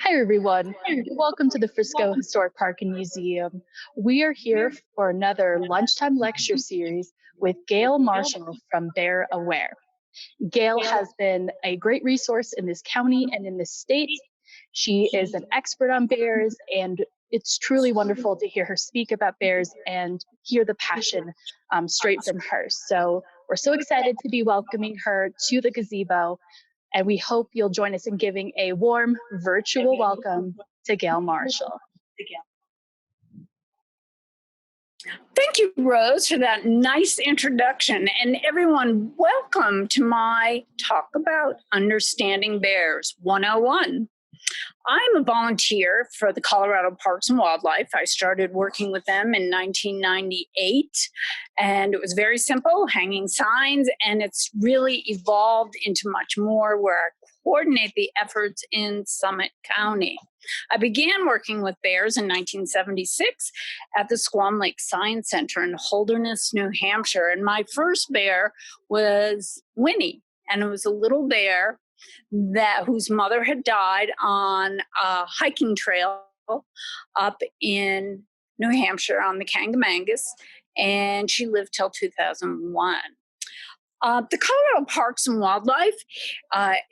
Hi, everyone. Welcome to the Frisco Historic Park and Museum. We are here for another lunchtime lecture series with Gail Marshall from Bear Aware. Gail has been a great resource in this county and in this state. She is an expert on bears, and it's truly wonderful to hear her speak about bears and hear the passion straight from her. So we're so excited to be welcoming her to the gazebo, and we hope you'll join us in giving a warm virtual welcome to Gail Marshall. Thank you, Rose, for that nice introduction. And everyone, welcome to my talk about Understanding Bears 101. I'm a volunteer for the Colorado Parks and Wildlife. I started working with them in 1998, and it was very simple, hanging signs, and it's really evolved into much more where I coordinate the efforts in Summit County. I began working with bears in 1976 at the Squam Lake Science Center in Holderness, New Hampshire, and my first bear was Winnie, and it was a little bear whose mother had died on a hiking trail up in New Hampshire on the Kangamangas, and she lived till 2001. The Colorado Parks and Wildlife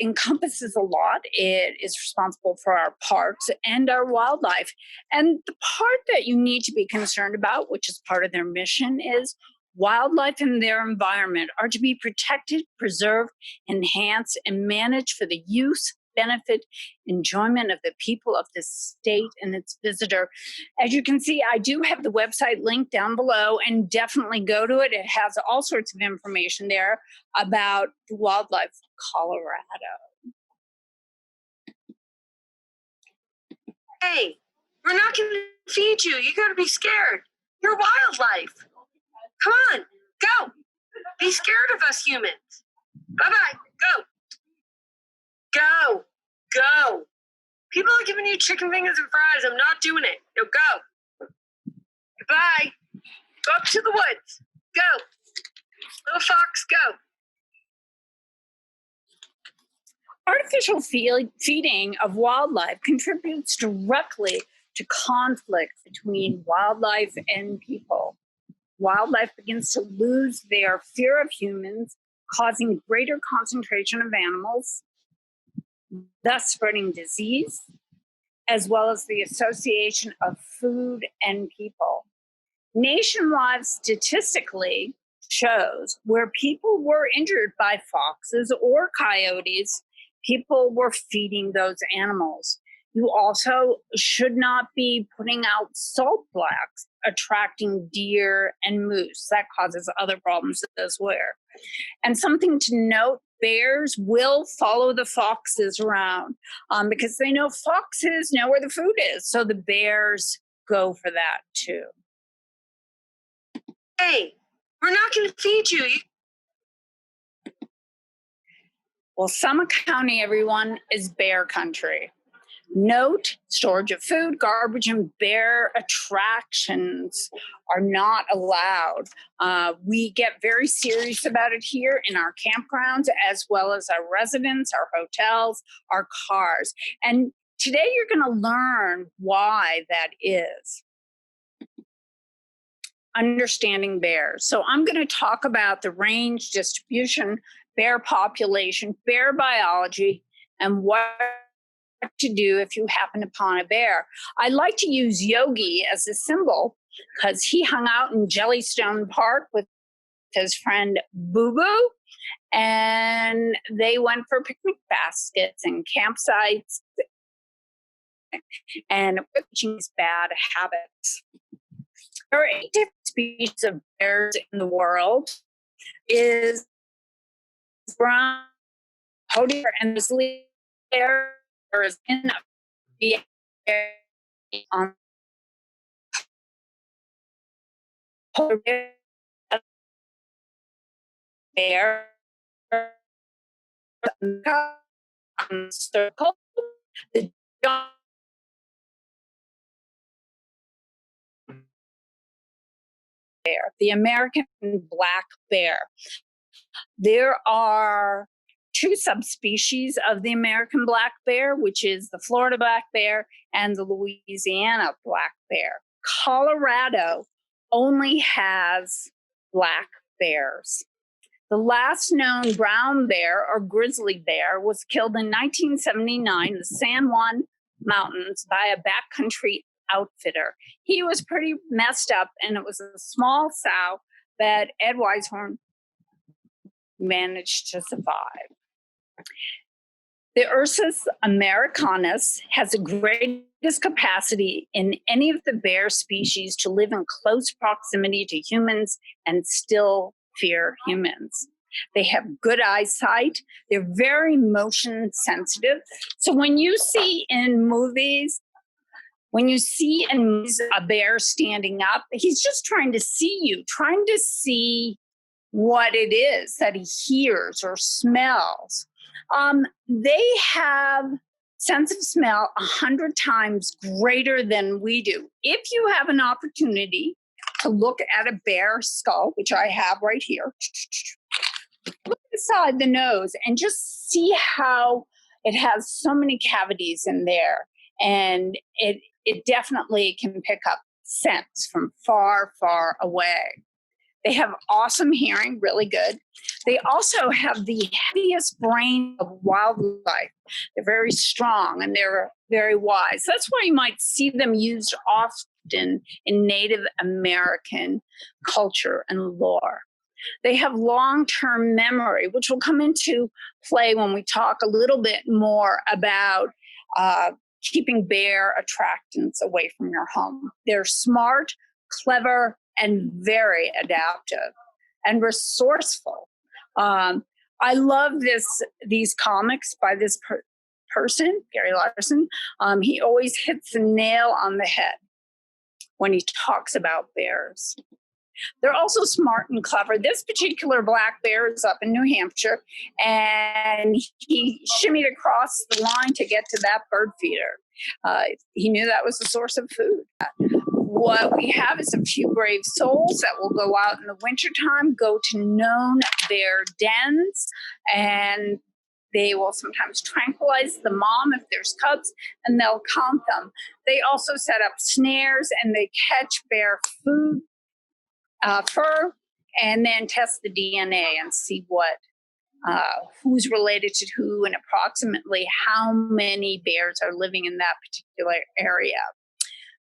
encompasses a lot. It is responsible for our parks and our wildlife. And the part that you need to be concerned about, which is part of their mission, is wildlife and their environment are to be protected, preserved, enhanced, and managed for the use, benefit, enjoyment of the people of this state and its visitor. As you can see, I do have the website link down below, and definitely go to it. It has all sorts of information there about wildlife Colorado. Hey, we're not going to feed you. You got to be scared. You're wildlife. Come on, go. Be scared of us humans. Bye-bye. Go. Go. Go. People are giving you chicken fingers and fries. I'm not doing it. No, go. Goodbye. Go up to the woods. Go. Little fox, go. Artificial feeding of wildlife contributes directly to conflict between wildlife and people. Wildlife begins to lose their fear of humans, causing greater concentration of animals, thus spreading disease, as well as the association of food and people. Nationwide, statistically, shows where people were injured by foxes or coyotes, people were feeding those animals. You also should not be putting out salt blacks, attracting deer and moose. That causes other problems as well. And something to note, bears will follow the foxes around because they know foxes know where the food is. So the bears go for that too. Hey, we're not going to feed you. Well, Summit County, everyone, is bear country. Note, storage of food, garbage, and bear attractions are not allowed. We get very serious about it here in our campgrounds, as well as our residents, our hotels, our cars. And today you're going to learn why that is. Understanding bears. So I'm going to talk about the range, distribution, bear population, bear biology, and what to do if you happen upon a bear. I like to use Yogi as a symbol because he hung out in Jellystone Park with his friend Boo Boo, and they went for picnic baskets and campsites and teaching bad habits. There are 8 different species of bears in the world. Is brown, hodie, and this bear is in the on bear circle the bear, the American black bear. There are two subspecies of the American black bear, which is the Florida black bear and the Louisiana black bear. Colorado only has black bears. The last known brown bear or grizzly bear was killed in 1979 in the San Juan Mountains by a backcountry outfitter. He was pretty messed up, and it was a small sow that Ed Weishorn managed to survive. The Ursus americanus has the greatest capacity in any of the bear species to live in close proximity to humans and still fear humans. They have good eyesight. They're very motion sensitive. So when you see in movies a bear standing up, he's just trying to see you, trying to see what it is that he hears or smells. They have sense of smell 100 times greater than we do. If you have an opportunity to look at a bear skull, which I have right here, look inside the nose and just see how it has so many cavities in there. And it definitely can pick up scents from far, far away. They have awesome hearing, really good. They also have the heaviest brain of wildlife. They're very strong and they're very wise. That's why you might see them used often in Native American culture and lore. They have long-term memory, which will come into play when we talk a little bit more about keeping bear attractants away from your home. They're smart, clever, and very adaptive and resourceful. I love these comics by this person, Gary Larson. He always hits the nail on the head when he talks about bears. They're also smart and clever. This particular black bear is up in New Hampshire, and he shimmied across the line to get to that bird feeder. He knew that was the source of food. What we have is a few brave souls that will go out in the wintertime, go to known bear dens, and they will sometimes tranquilize the mom if there's cubs, and they'll count them. They also set up snares, and they catch bear food, fur, and then test the DNA and see who's related to who and approximately how many bears are living in that particular area.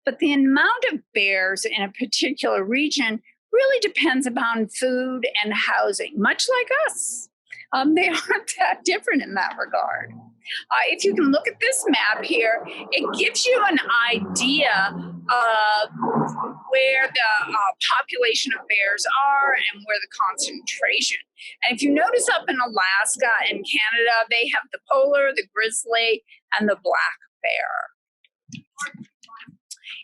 But the amount of bears in a particular region really depends upon food and housing, much like us. They aren't that different in that regard. If you can look at this map here, it gives you an idea of where the population of bears are and where the concentration. And if you notice up in Alaska and Canada, they have the polar, the grizzly, and the black bear.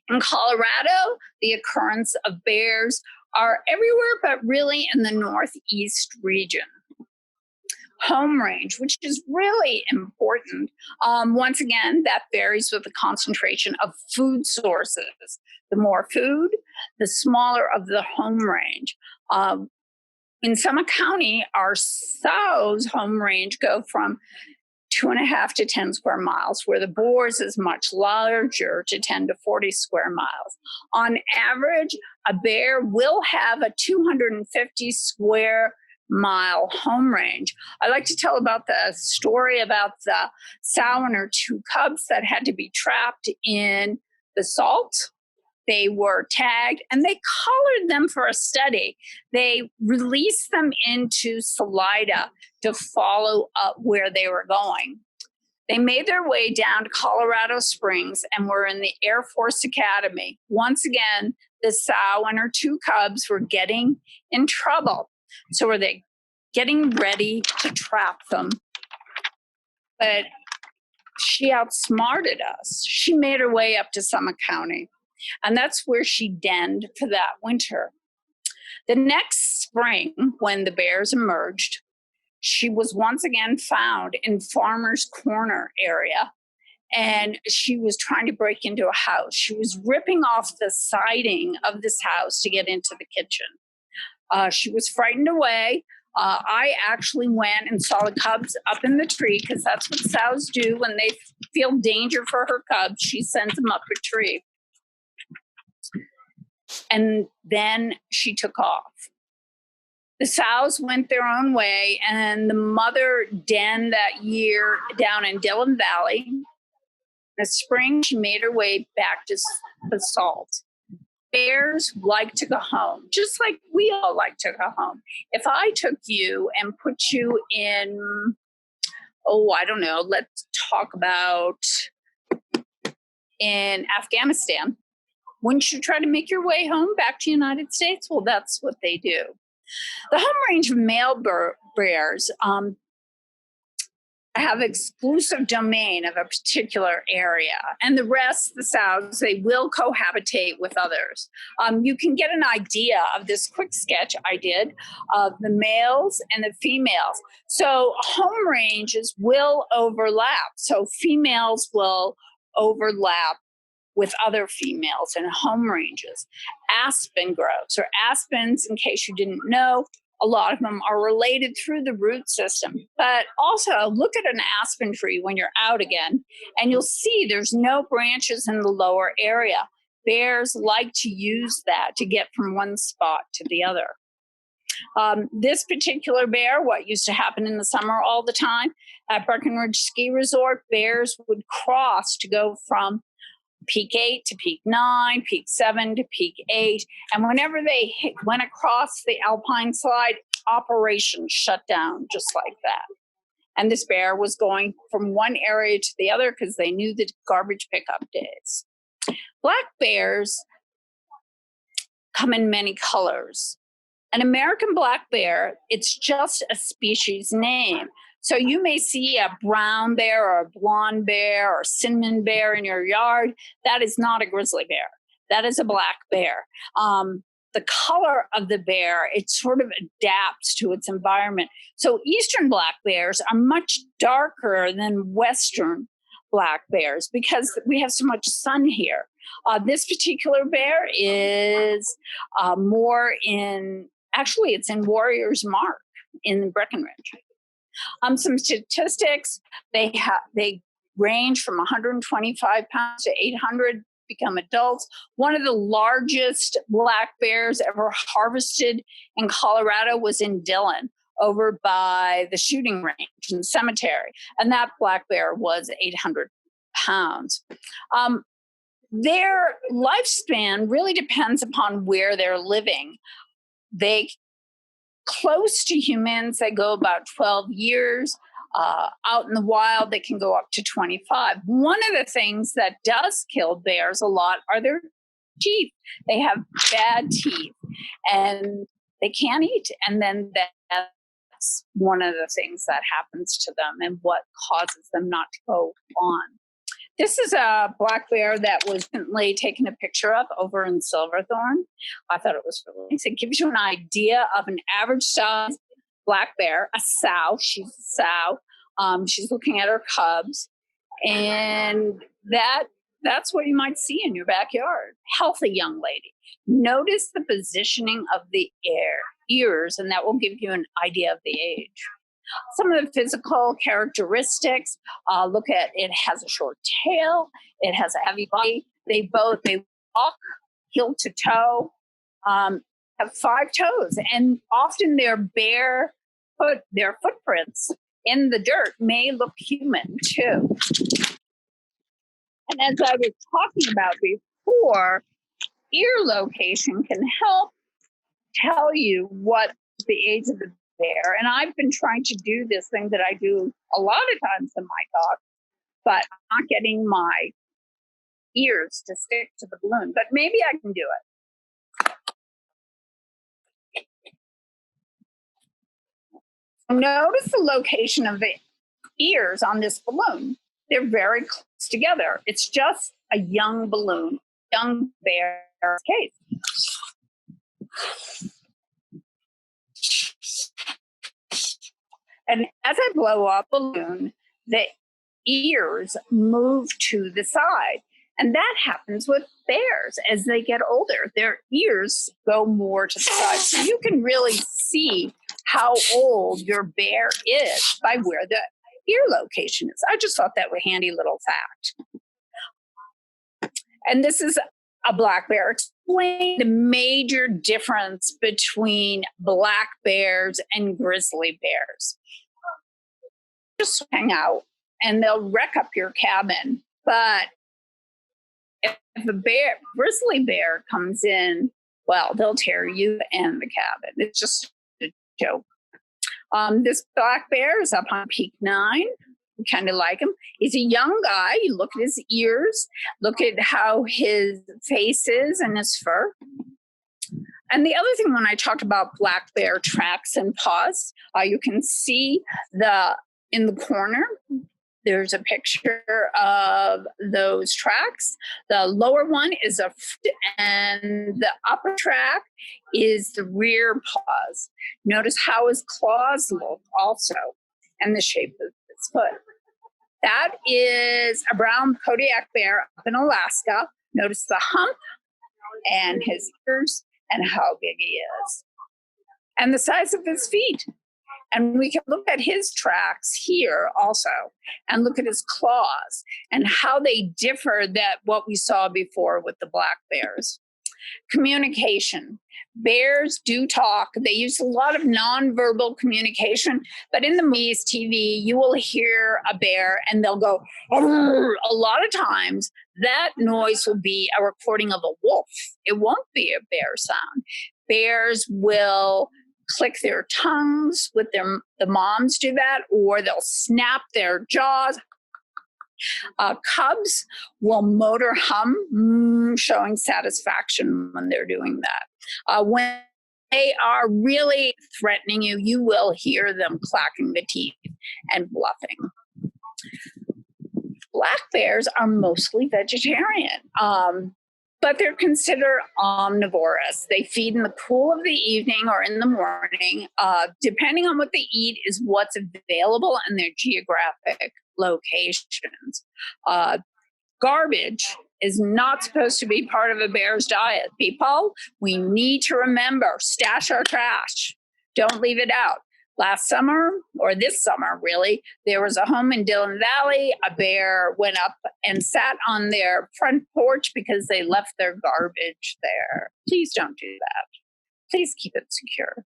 In Colorado, the occurrence of bears are everywhere, but really in the northeast region. Home range, which is really important. Once again, that varies with the concentration of food sources. The more food, the smaller of the home range. In Summit County, our sows' home range go from 2.5 to 10 square miles, where the boars is much larger, to 10 to 40 square miles. On average, a bear will have a 250 square mile home range. I like to tell about the story about the sow and her two cubs that had to be trapped in the salt. They were tagged and they collared them for a study. They released them into Salida to follow up where they were going. They made their way down to Colorado Springs and were in the Air Force Academy. Once again, the sow and her two cubs were getting in trouble. So were they getting ready to trap them? But she outsmarted us. She made her way up to Summit County. And that's where she denned for that winter. The next spring, when the bears emerged, she was once again found in Farmer's Corner area. And she was trying to break into a house. She was ripping off the siding of this house to get into the kitchen. She was frightened away. I actually went and saw the cubs up in the tree because that's what sows do when they feel danger for her cubs. She sends them up a tree. And then she took off. The sows went their own way, and the mother denned that year down in Dillon Valley. In the spring, she made her way back to Basalt. Bears like to go home, just like we all like to go home. If I took you and put you in, I don't know, let's talk about in Afghanistan, wouldn't you try to make your way home back to the United States? Well, that's what they do. The home range of male bears have exclusive domain of a particular area, and the rest, the sows, they will cohabitate with others. You can get an idea of this quick sketch I did of the males and the females. So home ranges will overlap. So females will overlap with other females in home ranges. Aspen groves, or aspens, in case you didn't know, a lot of them are related through the root system. But also look at an aspen tree when you're out again, and you'll see there's no branches in the lower area. Bears like to use that to get from one spot to the other. This particular bear, what used to happen in the summer all the time, at Breckenridge Ski Resort, bears would cross to go from peak 8 to peak 9, peak 7 to peak 8. And whenever they went across the alpine slide, operation shut down just like that. And this bear was going from one area to the other because they knew the garbage pickup days. Black bears come in many colors. An American black bear, it's just a species name. So you may see a brown bear or a blonde bear or cinnamon bear in your yard. That is not a grizzly bear. That is a black bear. The color of the bear, it sort of adapts to its environment. So eastern black bears are much darker than western black bears because we have so much sun here. This particular bear is more in, actually it's in Warrior's Mark in Breckenridge. Some statistics, they range from 125 pounds to 800 become adults. One of the largest black bears ever harvested in Colorado was in Dillon, over by the shooting range and the cemetery. And that black bear was 800 pounds. Their lifespan really depends upon where they're living. They close to humans, they go about 12 years. Out in the wild, they can go up to 25. One of the things that does kill bears a lot are their teeth. They have bad teeth and they can't eat. And then that's one of the things that happens to them and what causes them not to go on. This is a black bear that was recently taken a picture of over in Silverthorne. I thought it was really nice. It gives you an idea of an average size black bear, a sow. She's a sow. She's looking at her cubs. And that's what you might see in your backyard. Healthy young lady. Notice the positioning of the ears, and that will give you an idea of the age. Some of the physical characteristics, look at it has a short tail, it has a heavy body. They walk heel to toe, have 5 toes, and often their their footprints in the dirt may look human too. And as I was talking about before, ear location can help tell you what the age of the bear. And I've been trying to do this thing that I do a lot of times in my talk, but I'm not getting my ears to stick to the balloon. But maybe I can do it. Notice the location of the ears on this balloon. They're very close together. It's just a young balloon, young bear case. And as I blow up a balloon, the ears move to the side. And that happens with bears as they get older. Their ears go more to the side. So you can really see how old your bear is by where the ear location is. I just thought that was a handy little fact. And this is a black bear. Explain the major difference between black bears and grizzly bears. Just hang out and they'll wreck up your cabin. But if a grizzly bear comes in, well, they'll tear you and the cabin. It's just a joke. This black bear is up on peak 9. We kind of like him. He's a young guy. You look at his ears, look at how his face is and his fur. And the other thing, when I talked about black bear tracks and paws, you can see in the corner, there's a picture of those tracks. The lower one is a foot, and the upper track is the rear paws. Notice how his claws look also, and the shape of his foot. That is a brown Kodiak bear up in Alaska. Notice the hump and his ears and how big he is. And the size of his feet. And we can look at his tracks here also and look at his claws and how they differ that what we saw before with the black bears. Communication. Bears do talk. They use a lot of nonverbal communication, but in the movies, TV, you will hear a bear and they'll go, "Arr!" A lot of times that noise will be a recording of a wolf. It won't be a bear sound. Bears will click their tongues with the moms do that, or they'll snap their jaws. Cubs will motor hum, showing satisfaction when they're doing that. When they are really threatening you, you will hear them clacking the teeth and bluffing. Black bears are mostly vegetarian. But they're considered omnivorous. They feed in the cool of the evening or in the morning. Depending on what they eat is what's available in their geographic locations. Garbage is not supposed to be part of a bear's diet. People, we need to remember, stash our trash. Don't leave it out. Last summer, or this summer really, there was a home in Dillon Valley. A bear went up and sat on their front porch because they left their garbage there. Please don't do that. Please keep it secure.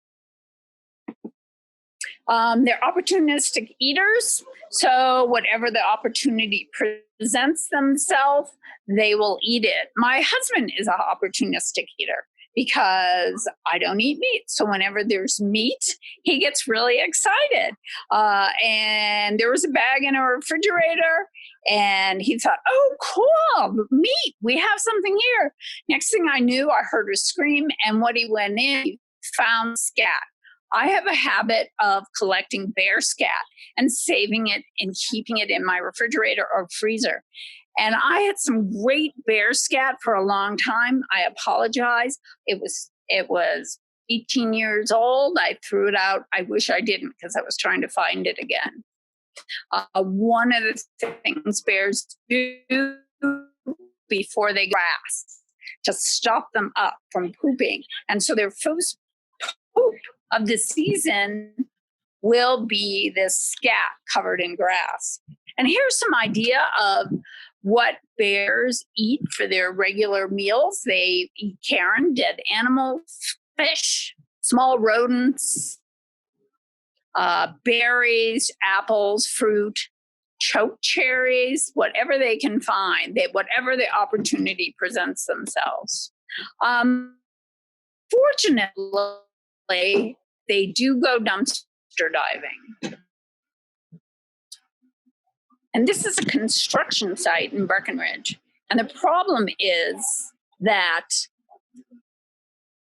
They're opportunistic eaters. So whatever the opportunity presents themselves, they will eat it. My husband is an opportunistic eater, because I don't eat meat. So whenever there's meat, he gets really excited. And there was a bag in our refrigerator and he thought, "Oh, cool, meat, we have something here." Next thing I knew, I heard a scream, and when he went in, he found scat. I have a habit of collecting bear scat and saving it and keeping it in my refrigerator or freezer. And I had some great bear scat for a long time. I apologize. It was 18 years old. I threw it out. I wish I didn't, because I was trying to find it again. One of the things bears do before they grass to stop them up from pooping. And so their first poop of the season will be this scat covered in grass. And here's some idea of what bears eat for their regular meals. They eat carrion, dead animals, fish, small rodents, berries, apples, fruit, choke cherries, whatever they can find, whatever the opportunity presents themselves. Fortunately, they do go dumpster diving. And this is a construction site in Breckenridge. And the problem is that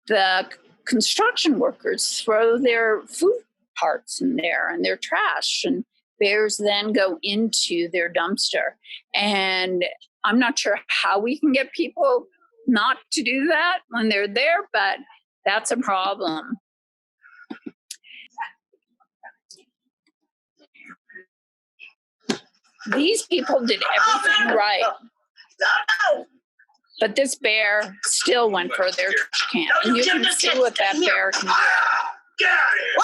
the construction workers throw their food parts in there and their trash, and bears then go into their dumpster. And I'm not sure how we can get people not to do that when they're there, but that's a problem. These people did everything right, but this bear still went for their trash can. And you can see what that bear can do. Get out of here.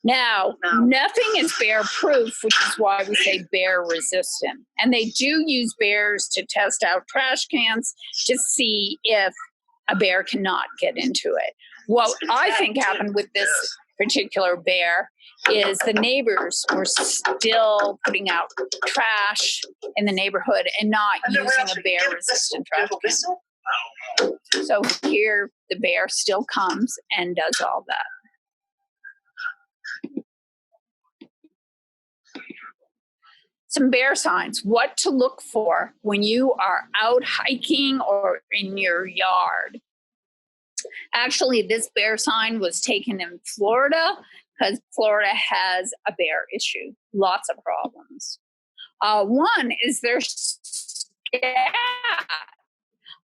Now, nothing is bear proof, which is why we say bear resistant. And they do use bears to test out trash cans to see if a bear cannot get into it. What I think happened with this particular bear is the neighbors were still putting out trash in the neighborhood and not using a bear resistant trash can. So here the bear still comes and does all that. Some bear signs, what to look for when you are out hiking or in your yard. Actually, this bear sign was taken in Florida because Florida has a bear issue, lots of problems. One is their scat.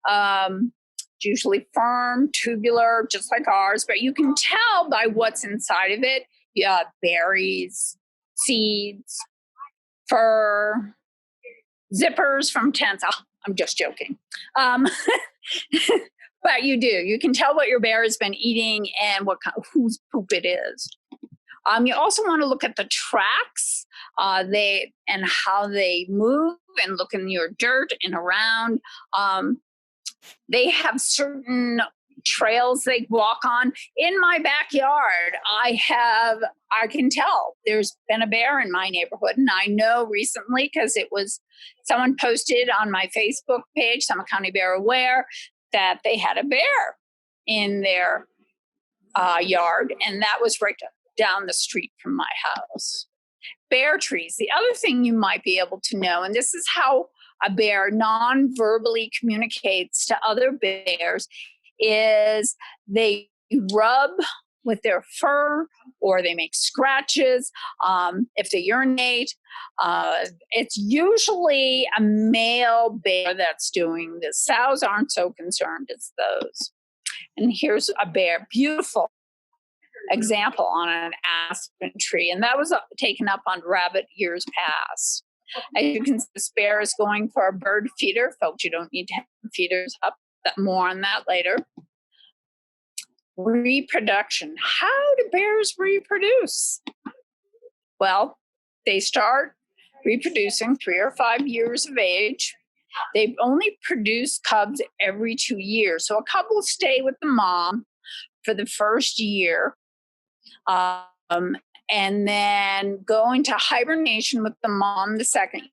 It's usually firm, tubular, just like ours, but you can tell by what's inside of it. Yeah, berries, seeds, fur, zippers from tents. Oh, I'm just joking. But you can tell what your bear has been eating and whose poop it is. You also want to look at the tracks, and how they move, and look in your dirt and around. They have certain trails they walk on. In my backyard, I can tell there's been a bear in my neighborhood, and I know recently because someone posted on my Facebook page, Summit County Bear Aware, that they had a bear in their yard, and that was right down the street from my house. Bear trees. The other thing you might be able to know, and this is how a bear non-verbally communicates to other bears, is they rub with their fur, or they make scratches. If they urinate, it's usually a male bear that's doing this. Sows aren't so concerned as those. And here's a bear, beautiful example on an aspen tree, and that was taken up on rabbit years past. As you can see, this bear is going for a bird feeder. Folks, you don't need to have feeders up. More on that later. Reproduction. How do bears reproduce? Well, they start reproducing 3 or 5 years of age. They only produce cubs every 2 years. So a cub will stay with the mom for the first year, and then go into hibernation with the mom the second.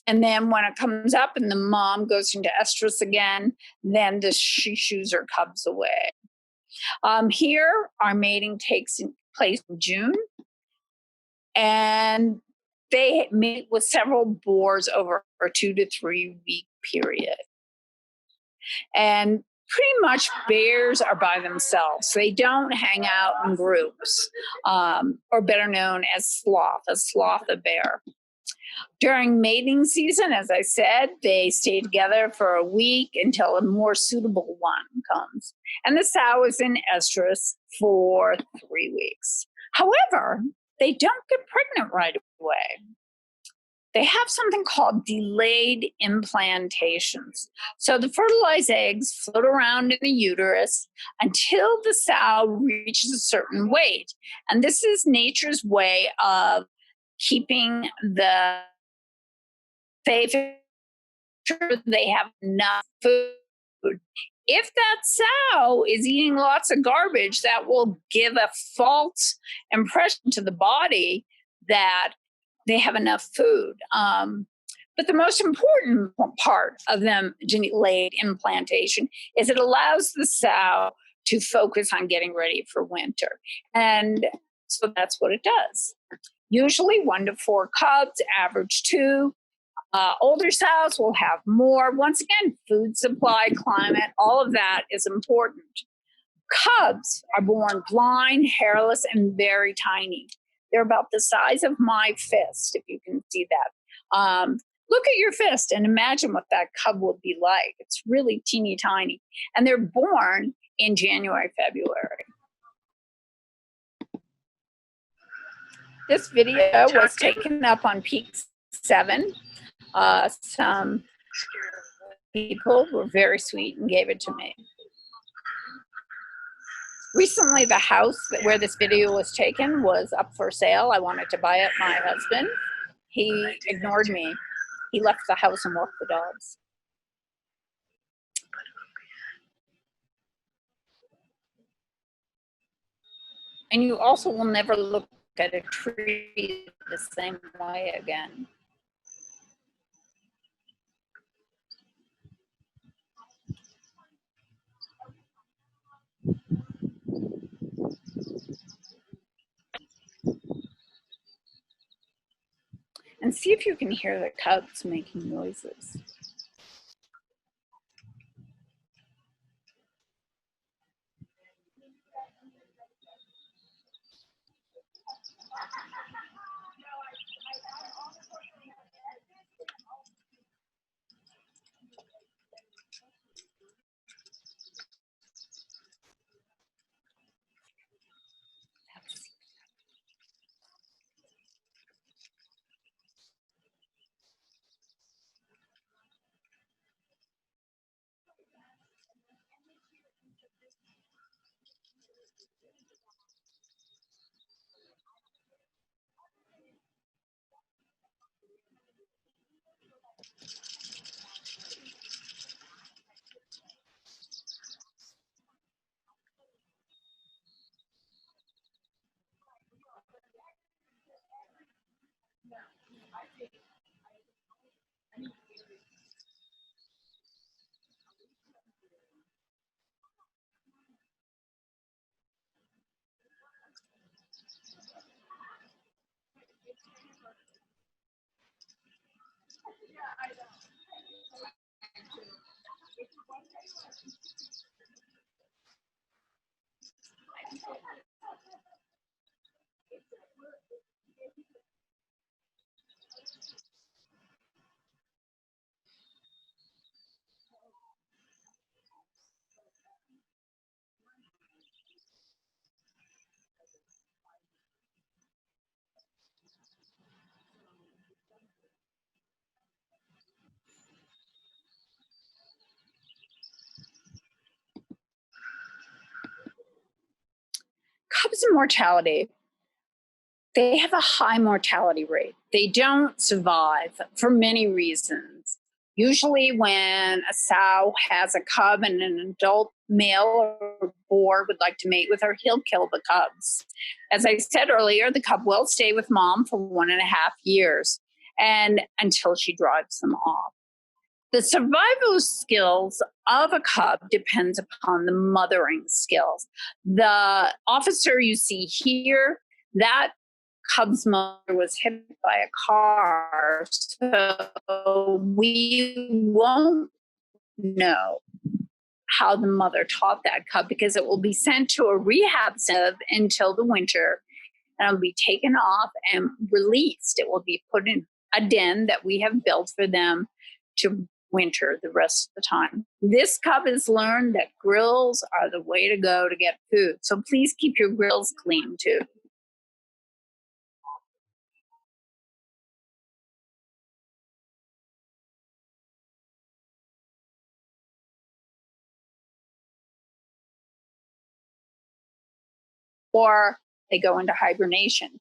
And then when it comes up and the mom goes into estrus again, then she shoos her cubs away. Here, our mating takes place in June, and they mate with several boars over a 2 to 3 week period. And pretty much bears are by themselves. They don't hang out in groups, or better known as a sloth a bear. During mating season, as I said, they stay together for a week until a more suitable one comes. And the sow is in estrus for 3 weeks. However, they don't get pregnant right away. They have something called delayed implantations. So the fertilized eggs float around in the uterus until the sow reaches a certain weight. And this is nature's way of keeping the sure they have enough food. If that sow is eating lots of garbage, that will give a false impression to the body that they have enough food. But the most important part of them delayed implantation is it allows the sow to focus on getting ready for winter. And so that's what it does. Usually 1 to 4 cubs, average 2. Older sows will have more. Once again, food supply, climate, all of that is important. Cubs are born blind, hairless, and very tiny. They're about the size of my fist, if you can see that. Look at your fist and imagine what that cub would be like. It's really teeny tiny. And they're born in January, February. This video was taken up on Peak 7. Some people were very sweet and gave it to me. Recently, the house where this video was taken was up for sale. I wanted to buy it. My husband, he ignored me. He left the house and walked the dogs. And you also will never look at a tree the same way again. And see if you can hear the cubs making noises. Cubs and mortality, they have a high mortality rate. They don't survive for many reasons. Usually when a sow has a cub and an adult male or boar would like to mate with her, he'll kill the cubs. As I said earlier, the cub will stay with mom for 1.5 years and until she drives them off. The survival skills of a cub depends upon the mothering skills. The officer you see here, that cub's mother was hit by a car, so we won't know how the mother taught that cub because it will be sent to a rehab center until the winter and it'll be taken off and released. It will be put in a den that we have built for them to winter the rest of the time. This cub has learned that grills are the way to go to get food. So please keep your grills clean too. Or they go into hibernation.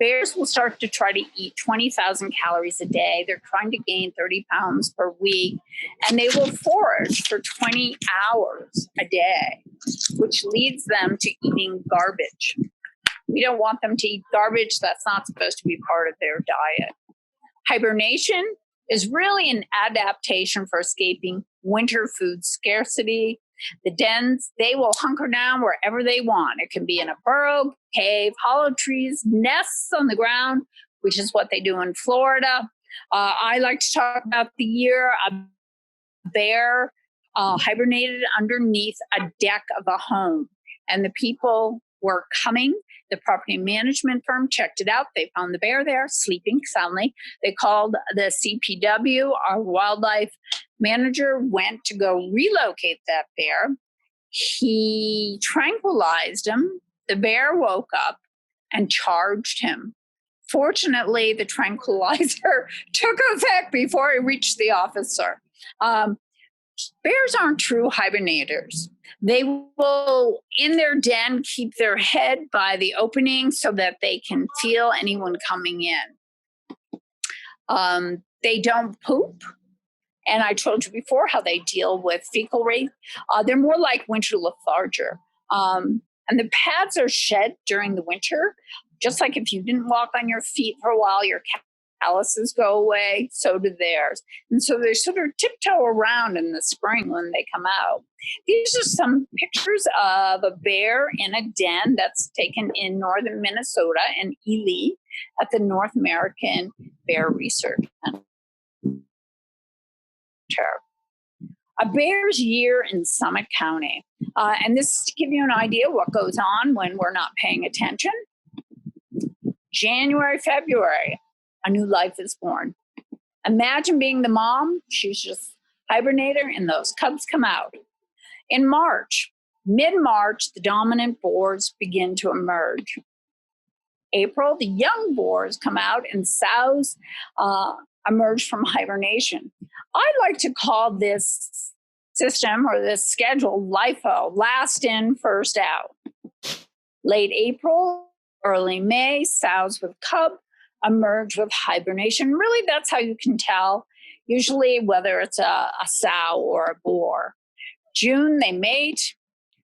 Bears will start to try to eat 20,000 calories a day. They're trying to gain 30 pounds per week, and they will forage for 20 hours a day, which leads them to eating garbage. We don't want them to eat garbage. That's not supposed to be part of their diet. Hibernation is really an adaptation for escaping winter food scarcity. The dens, they will hunker down wherever they want. It can be in a burrow, cave, hollow trees, nests on the ground, which is what they do in Florida. I like to talk about the year a bear hibernated underneath a deck of a home, and the people were coming. The property management firm checked it out. They found the bear there sleeping soundly. They called the CPW. Our wildlife manager went to go relocate that bear. He tranquilized him. The bear woke up and charged him. Fortunately, the tranquilizer took effect before he reached the officer. Bears aren't true hibernators. They will, in their den, keep their head by the opening so that they can feel anyone coming in. They don't poop. And I told you before how they deal with fecal rate. They're more like winter lethargia. And the pads are shed during the winter, just like if you didn't walk on your feet for a while, your calluses go away, so do theirs. And so they sort of tiptoe around in the spring when they come out. These are some pictures of a bear in a den that's taken in northern Minnesota in Ely at the North American Bear Research Center. A bear's year in Summit County. And this is to give you an idea what goes on when we're not paying attention. January, February, a new life is born. Imagine being the mom. She's just hibernating and those cubs come out. In March, mid-March, the dominant boars begin to emerge. April, the young boars come out and sows emerge from hibernation. I like to call this system or this schedule LIFO, last in, first out. Late April, early May, sows with cub emerge with hibernation. Really, that's how you can tell, usually whether it's a sow or a boar. June, they mate.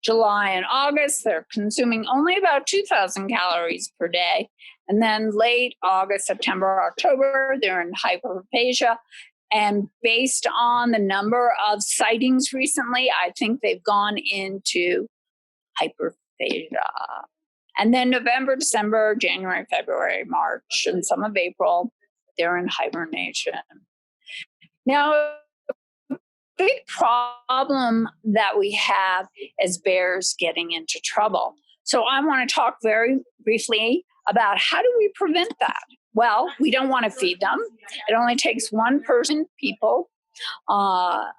July and August, they're consuming only about 2,000 calories per day. And then late August, September, October, they're in hyperphagia. And based on the number of sightings recently, I think they've gone into hyperphagia. And then November, December, January, February, March, and some of April, they're in hibernation. Now, big problem that we have is bears getting into trouble. So I want to talk very briefly about how do we prevent that? Well, we don't want to feed them. It only takes one person. People are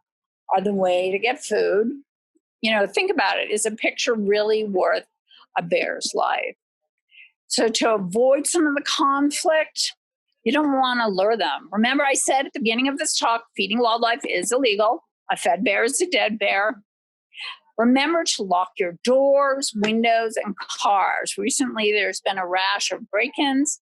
the way to get food. You know, think about it. Is a picture really worth a bear's life? So to avoid some of the conflict, you don't want to lure them. Remember, I said at the beginning of this talk, feeding wildlife is illegal. A fed bear is a dead bear. Remember to lock your doors, windows, and cars. Recently, there's been a rash of break-ins.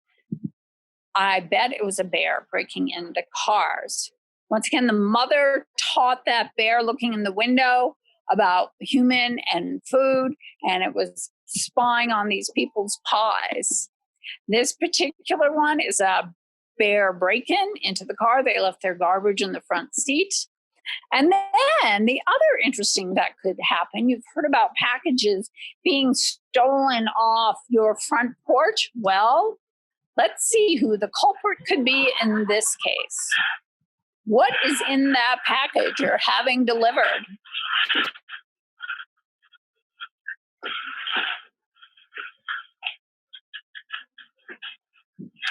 I bet it was a bear breaking into cars. Once again, the mother taught that bear looking in the window about human and food, and it was spying on these people's pies. This particular one is a bear break-in into the car. They left their garbage in the front seat. And then the other interesting that could happen, you've heard about packages being stolen off your front porch. Well, let's see who the culprit could be in this case. What is in that package you're having delivered?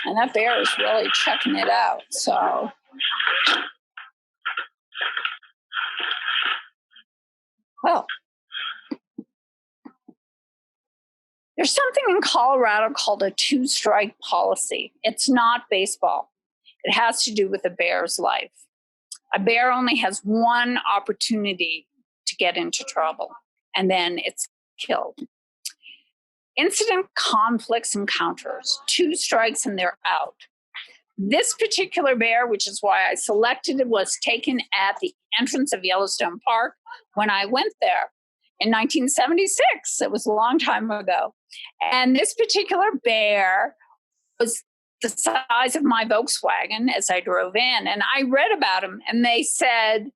And that bear is really checking it out. So, well, there's something in Colorado called a two-strike policy. It's not baseball. It has to do with a bear's life. A bear only has one opportunity to get into trouble, and then it's killed. Incident, conflicts, encounters, 2 strikes and they're out. This particular bear, which is why I selected it, was taken at the entrance of Yellowstone Park when I went there in 1976. It was a long time ago. And this particular bear was the size of my Volkswagen as I drove in. And I read about him, and they said,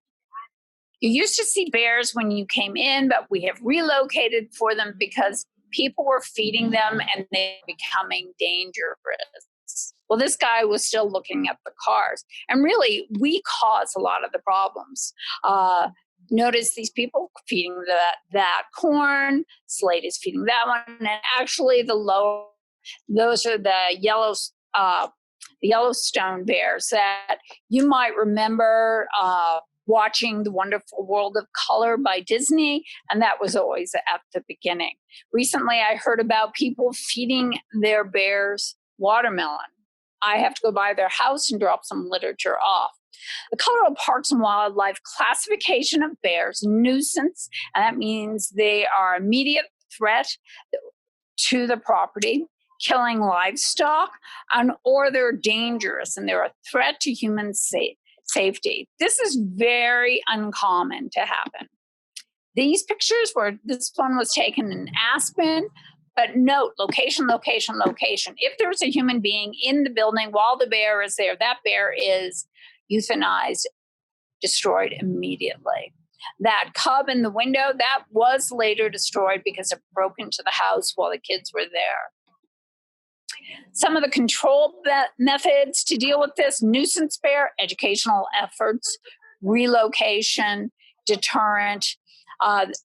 you used to see bears when you came in, but we have relocated for them because people were feeding them and they were becoming dangerous. Well, this guy was still looking at the cars. And really, we cause a lot of the problems. Notice these people feeding that corn, Slade is feeding that one, and actually those are the Yellowstone bears that you might remember watching The Wonderful World of Color by Disney, and that was always at the beginning. Recently, I heard about people feeding their bears watermelon. I have to go by their house and drop some literature off. The Colorado Parks and Wildlife classification of bears, nuisance, and that means they are immediate threat to the property, killing livestock, or they're dangerous and they're a threat to human safety. This is very uncommon to happen. These pictures this one was taken in Aspen, but note, location, location, location. If there's a human being in the building while the bear is there, that bear is euthanized, destroyed immediately. That cub in the window, that was later destroyed because it broke into the house while the kids were there. Some of the control methods to deal with this: nuisance bear, educational efforts, relocation, deterrent.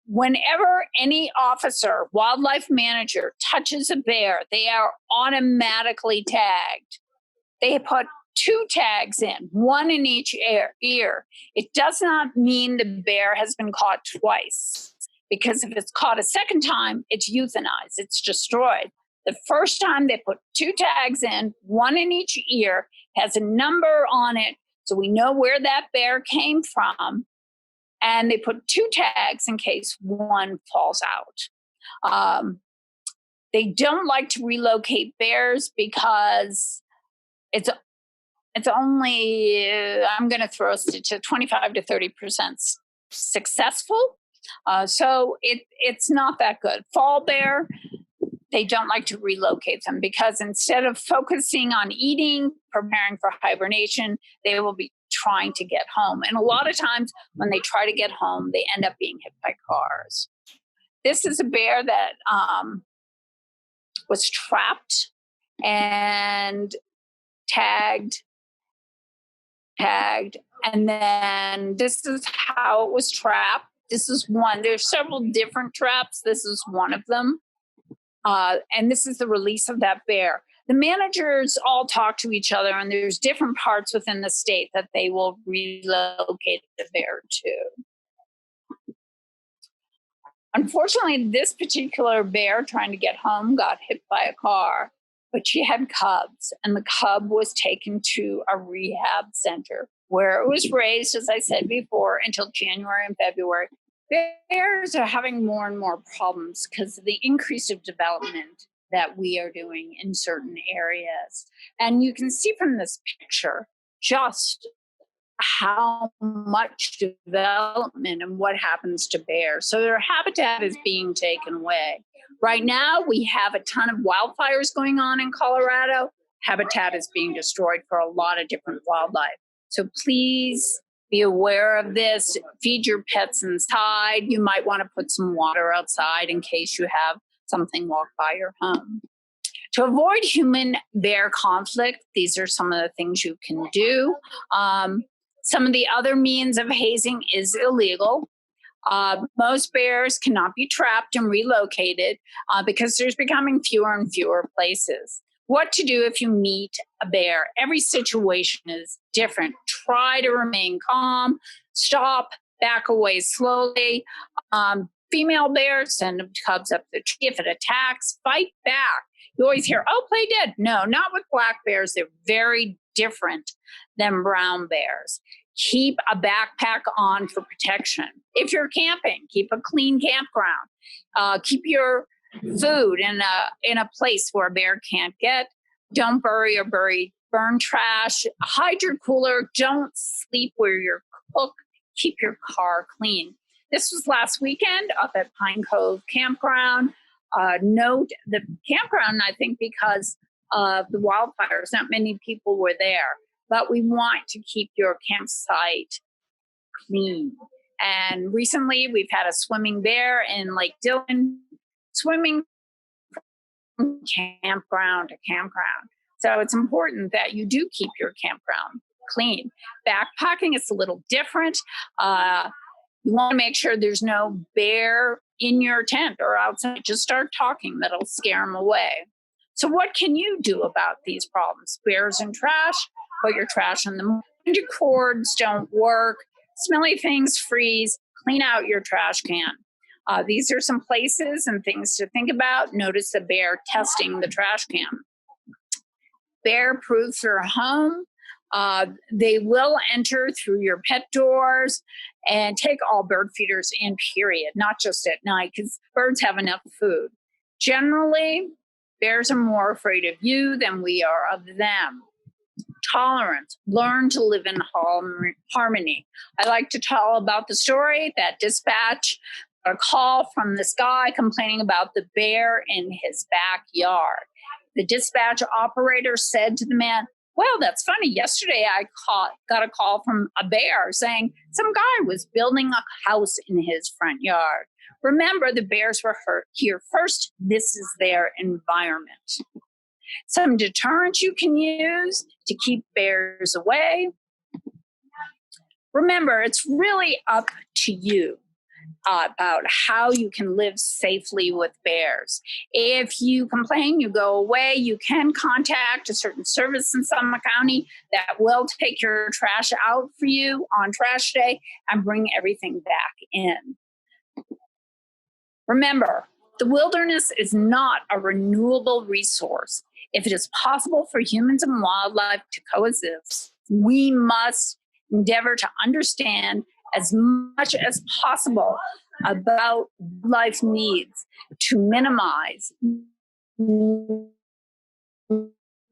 Whenever any officer, wildlife manager touches a bear, they are automatically tagged. They put 2 tags in, 1 in each ear. It does not mean the bear has been caught twice, because if it's caught a second time, it's euthanized, it's destroyed. The first time they put 2 tags in, 1 in each ear, has a number on it, so we know where that bear came from. And they put 2 tags in case one falls out. They don't like to relocate bears because it's only, I'm going to throw a statistic, 25 to 30% successful. So it's not that good. Fall bear, they don't like to relocate them because instead of focusing on eating, preparing for hibernation, they will be trying to get home. And a lot of times when they try to get home, they end up being hit by cars. This is a bear that was trapped and tagged, and then this is how it was trapped. This is one. There's several different traps. This is one of them. And this is the release of that bear. The managers all talk to each other, and there's different parts within the state that they will relocate the bear to. Unfortunately, this particular bear trying to get home got hit by a car, but she had cubs, and the cub was taken to a rehab center where it was raised, as I said before, until January and February. Bears are having more and more problems because of the increase of development that we are doing in certain areas. And you can see from this picture just how much development and what happens to bears. So their habitat is being taken away. Right now, we have a ton of wildfires going on in Colorado. Habitat is being destroyed for a lot of different wildlife. So please be aware of this. Feed your pets inside. You might want to put some water outside in case you have something walk by your home. To avoid human-bear conflict, these are some of the things you can do. Some of the other means of hazing is illegal. Most bears cannot be trapped and relocated because there's becoming fewer and fewer places. What to do if you meet a bear? Every situation is different. Try to remain calm, stop, back away slowly. Female bears, send them cubs up the tree. If it attacks, fight back. You always hear, oh, play dead. No, not with black bears. They're very different than brown bears. Keep a backpack on for protection. If you're camping, keep a clean campground. Keep your food in a place where a bear can't get. Don't bury or burn trash. Hide your cooler. Don't sleep where you're cooked. Keep your car clean. This was last weekend up at Pine Cove Campground. Note the campground, I think because of the wildfires, not many people were there, but we want to keep your campsite clean. And recently we've had a swimming bear in Lake Dillon, swimming from campground to campground. So it's important that you do keep your campground clean. Backpacking is a little different. You want to make sure there's no bear in your tent or outside. Just start talking. That'll scare them away. So what can you do about these problems? Bears and trash, put your trash in the your cords don't work, smelly things freeze, clean out your trash can. These are some places and things to think about. Notice the bear testing the trash can. Bear proof your home. They will enter through your pet doors and take all bird feeders in, period, not just at night, because birds have enough food. Generally, bears are more afraid of you than we are of them. Tolerance, learn to live in harmony. I like to tell about the story that dispatch a call from this guy complaining about the bear in his backyard. The dispatch operator said to the man, "Well, that's funny. Yesterday I got a call from a bear saying some guy was building a house in his front yard. Remember, the bears were here first. This is their environment." Some deterrent you can use to keep bears away. Remember, it's really up to you about how you can live safely with bears. If you complain, you go away, you can contact a certain service in Summit County that will take your trash out for you on trash day and bring everything back in. Remember, the wilderness is not a renewable resource. If it is possible for humans and wildlife to coexist, we must endeavor to understand as much as possible about life needs to minimize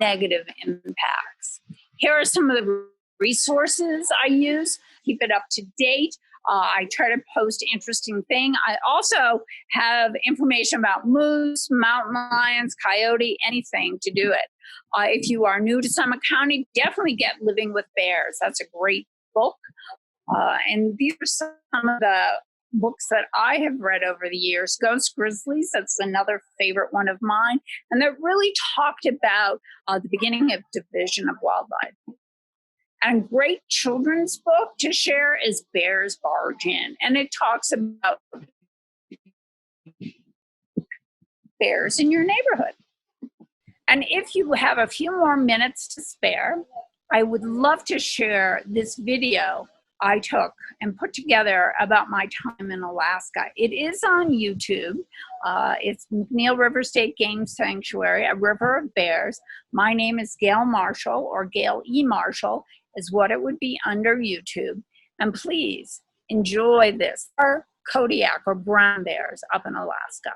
negative impacts. Here are some of the resources I use. Keep it up to date. I try to post interesting things. I also have information about moose, mountain lions, coyote, anything to do it. If you are new to Summit County, definitely get Living with Bears. That's a great book. And these are some of the books that I have read over the years. Ghost Grizzlies, that's another favorite one of mine. And that really talked about the beginning of division of wildlife. And a great children's book to share is Bears Barge In. And it talks about bears in your neighborhood. And if you have a few more minutes to spare, I would love to share this video I took and put together about my time in Alaska. It is on YouTube. It's McNeil River State Game Sanctuary, a river of bears. My name is Gail Marshall, or Gail E. Marshall is what it would be under YouTube. And please enjoy this. Our Kodiak or brown bears up in Alaska.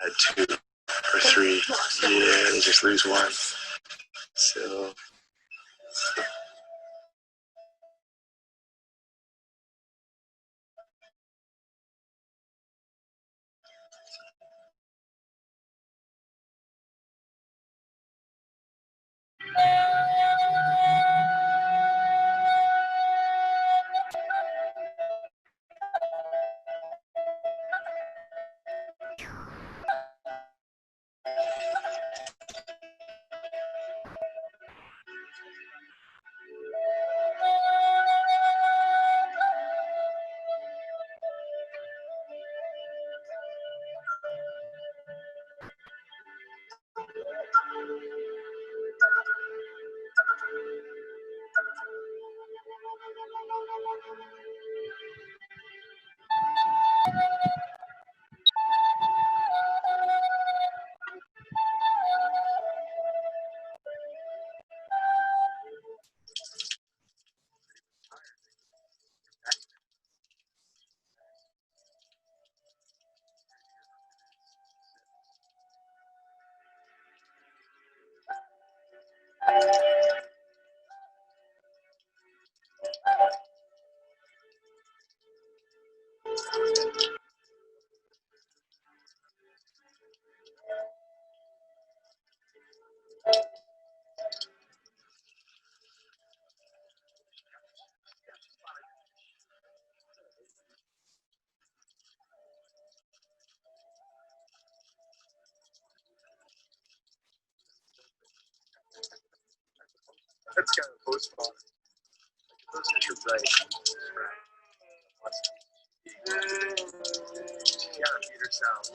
At 2 or 3, yeah, they just lose one. So That's kind of postpone. Those are your right. Yeah, Peter sound.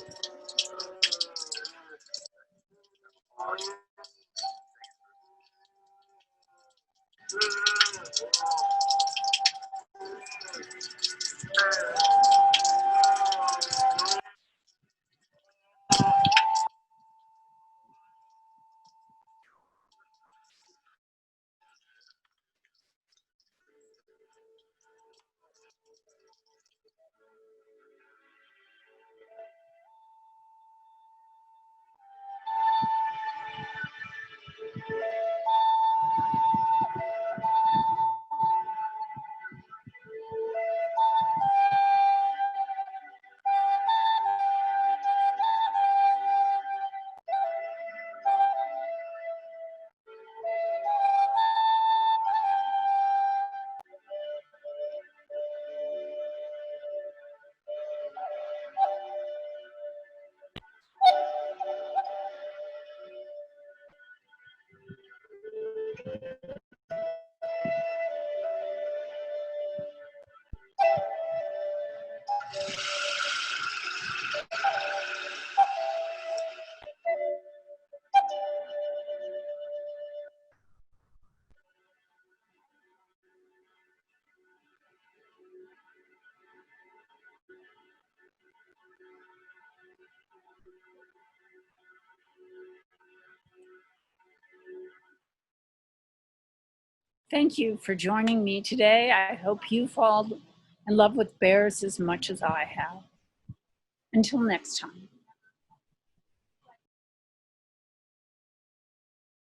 Thank you for joining me today. I hope you fall in love with bears as much as I have. Until next time.